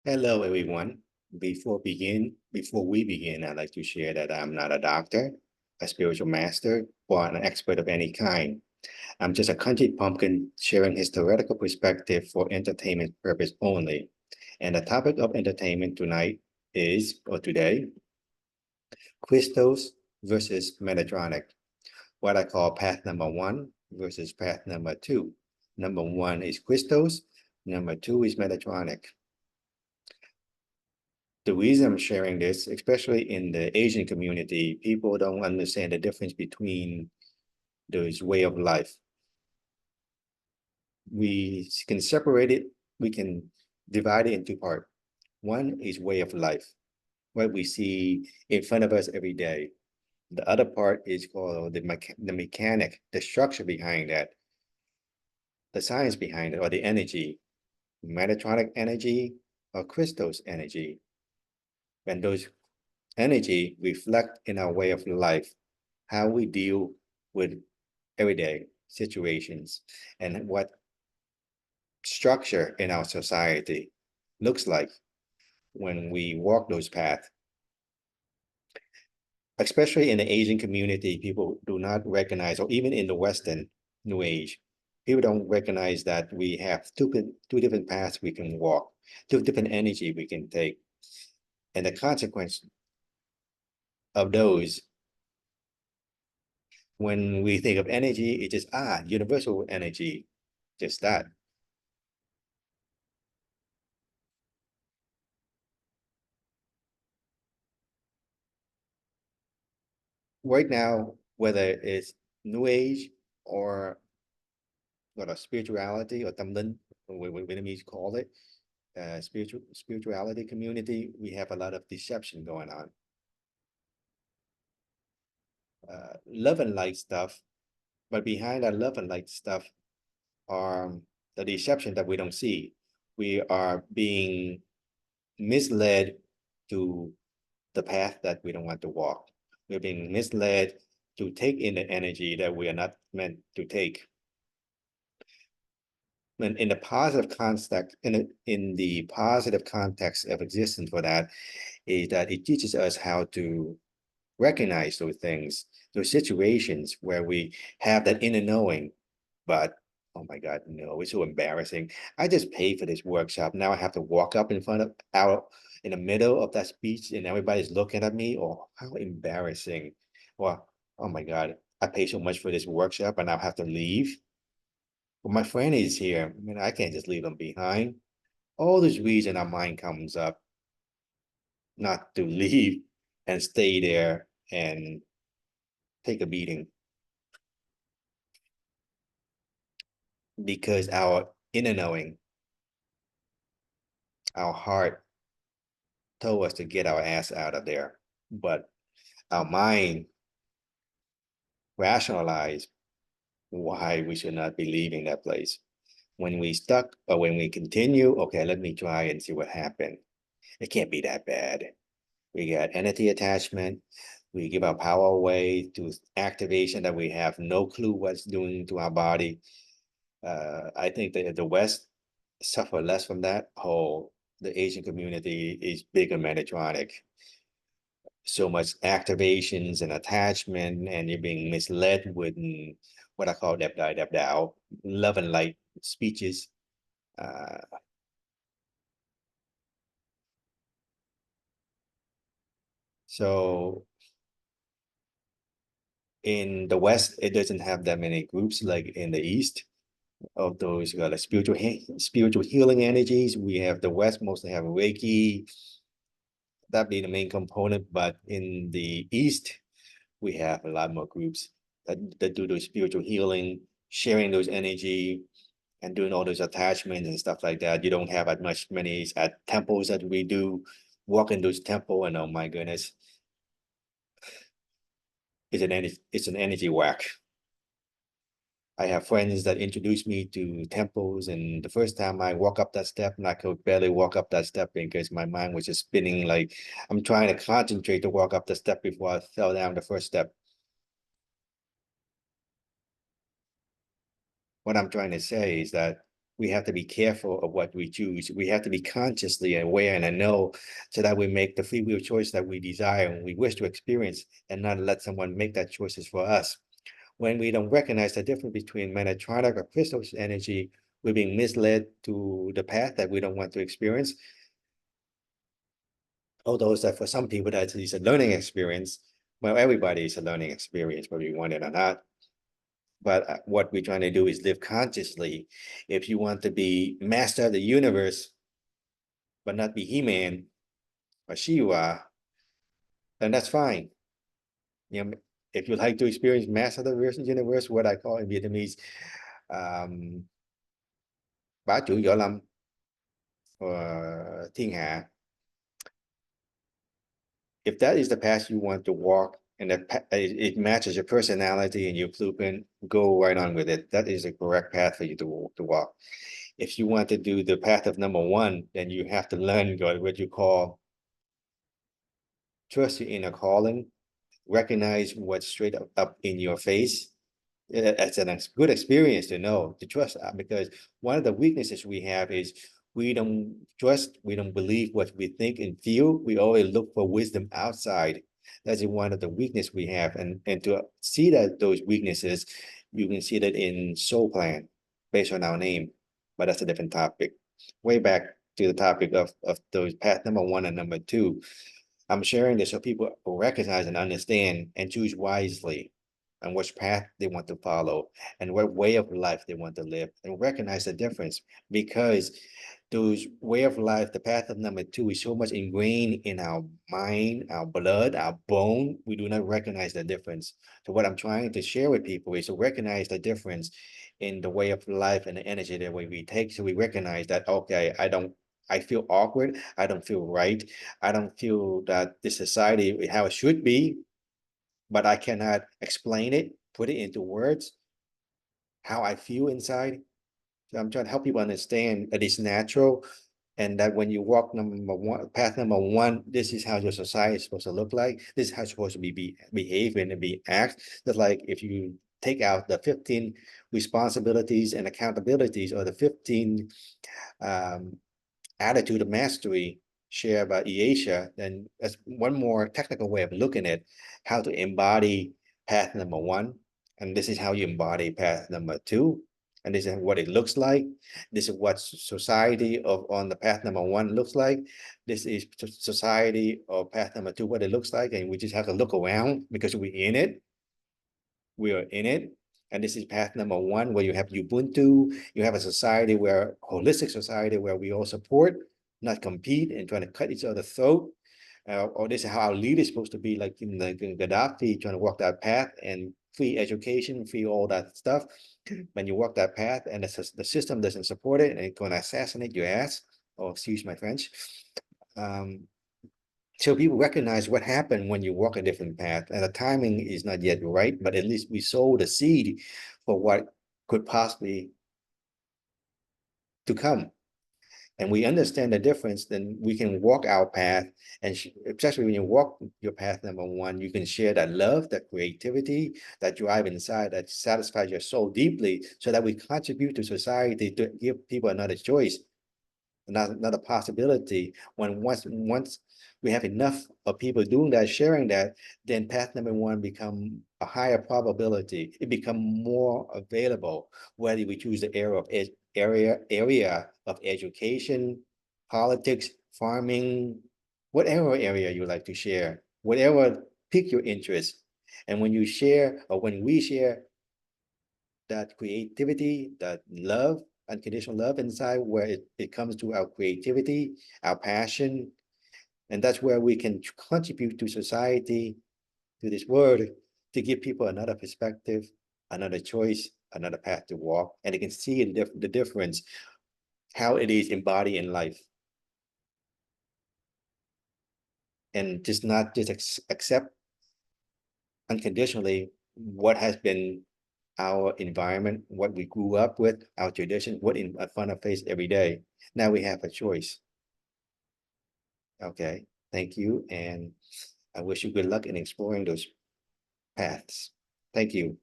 Hello, everyone. Before we begin, I'd like to share that I'm not a doctor, a spiritual master, or an expert of any kind. I'm just a country pumpkin sharing his theoretical perspective for entertainment purpose only. And the topic of entertainment tonight is, or today, Christos versus Metatronic, what I call path number one versus path number two. Number one is Christos, number two is Metatronic. The reason I'm sharing this, especially in the Asian community, people don't understand the difference between those way of life. We can separate it, we can divide it into part. One is way of life, what we see in front of us every day. The other part is called the mechanic, the structure behind that, the science behind it, or the energy, Metatronic energy or Christos energy. And those energy reflect in our way of life, how we deal with everyday situations, and what structure in our society looks like when we walk those paths. Especially in the Asian community, people do not recognize, or even in the Western New Age, people don't recognize that we have two different paths we can walk, two different energy we can take. And the consequence of those, when we think of energy, it's just universal energy, just that. Right now, whether it's New Age or what a spirituality or Tamlin, what Vietnamese call it, spirituality community, we have a lot of deception going on. Love and light stuff, but behind that love and light stuff are the deception that we don't see. We are being misled to the path that we don't want to walk. We're being misled to take in the energy that we are not meant to take. And in the positive context, in the positive context of existence for that, is that it teaches us how to recognize those things, those situations where we have that inner knowing, but oh my God, no, it's so embarrassing. I just paid for this workshop. Now I have to walk up in front of out in the middle of that speech and everybody's looking at me. Oh, how embarrassing. Well, oh my God, I paid so much for this workshop and I'll have to leave. But my friend is here. I mean, I can't just leave them behind. All this reason our mind comes up not to leave and stay there and take a beating because our inner knowing, our heart told us to get our ass out of there. But our mind rationalized why we should not be leaving that place. When we stuck or when we continue, okay, let me try and see what happened. It can't be that bad. We got entity attachment. We give our power away to activation that we have no clue what's doing to our body. I think that the West suffer less from that. Oh, the Asian community is big on Metatronic. So much activations and attachment, and you're being misled with what I call dao, love and light speeches. Uh, so in the West, it doesn't have that many groups like in the East of those like spiritual healing energies. We have the West mostly have Reiki, that being the main component, but in the East, we have a lot more groups that do those spiritual healing, sharing those energy, and doing all those attachments and stuff like that. You don't have as much many at temples that we do. Walk in those temple, and oh my goodness, it's an energy whack. I have friends that introduced me to temples, and the first time I walk up that step, and I could barely walk up that step because my mind was just spinning. Like I'm trying to concentrate to walk up the step before I fell down the first step. What I'm trying to say is that we have to be careful of what we choose. We have to be consciously aware and know so that we make the free will choice that we desire and we wish to experience, and not let someone make that choices for us. When we don't recognize the difference between Metatronic or Christos energy, we're being misled to the path that we don't want to experience. Although that for some people that is a learning experience, well, everybody is a learning experience, whether you want it or not. But what we're trying to do is live consciously. If you want to be master of the universe, but not be He-Man or Shiva, then that's fine. You know, if you like to experience master of the universe, what I call in Vietnamese, bá chủ võ lâm or thiên hạ. If that is the path you want to walk, and that it matches your personality and your blueprint, go right on with it. That is the correct path for you to walk. If you want to do the path of number one, then you have to learn what you call trust your inner calling, recognize what's straight up in your face. It's a good experience to know, to trust, because one of the weaknesses we have is we don't trust, we don't believe what we think and feel. We always look for wisdom outside. That's one of the weaknesses we have. And to see that those weaknesses, you can see that in Soul Plan, based on our name, but that's a different topic. Way back to the topic of those path number one and number two. I'm sharing this so people will recognize and understand and choose wisely on which path they want to follow and what way of life they want to live, and recognize the difference, because those way of life, the path of number two, is so much ingrained in our mind, our blood, our bone, we do not recognize the difference. So what I'm trying to share with people is to recognize the difference in the way of life and the energy that we take. So we recognize that, okay, I feel awkward, I don't feel right, I don't feel that this society how it should be, but I cannot explain it, put it into words, how I feel inside. So I'm trying to help people understand that it's natural, and that when you walk number one, path number one, this is how your society is supposed to look like. This is how it's supposed to be behaving and be act. Just like if you take out the 15 responsibilities and accountabilities, or the 15 attitude of mastery shared by Asia, then that's one more technical way of looking at how to embody path number one. And this is how you embody path number two. And this is what it looks like. This is what society on the path number one looks like. This is society of path number two, what it looks like. And we just have to look around because we're in it. We are in it. And this is path number one, where you have Ubuntu, you have a society where, holistic society, where we all support, not compete and trying to cut each other's throat. Or this is how our leader is supposed to be, like in the Gaddafi, trying to walk that path and free education, free all that stuff. When you walk that path and the system doesn't support it, and it's going to assassinate your ass, or excuse my French. So people recognize what happened when you walk a different path, and the timing is not yet right, but at least we sow the seed for what could possibly to come. And we understand the difference, then we can walk our path. And especially when you walk your path number one, you can share that love, that creativity, that drive inside, that satisfies your soul deeply, so that we contribute to society, to give people another choice, another possibility. When once we have enough of people doing that, sharing that, then path number one become a higher probability. It become more available, whether we choose the area of education, politics, farming, whatever area you like to share, whatever pique your interest. And when you share, or when we share that creativity, that love, unconditional love inside, where it comes to our creativity, our passion, and that's where we can contribute to society, to this world, to give people another perspective, another choice, another path to walk, and they can see the difference, how it is embodied in life. And just not just accept unconditionally what has been our environment, what we grew up with, our tradition, what in front of face every day. Now we have a choice. Okay, thank you. And I wish you good luck in exploring those paths. Thank you.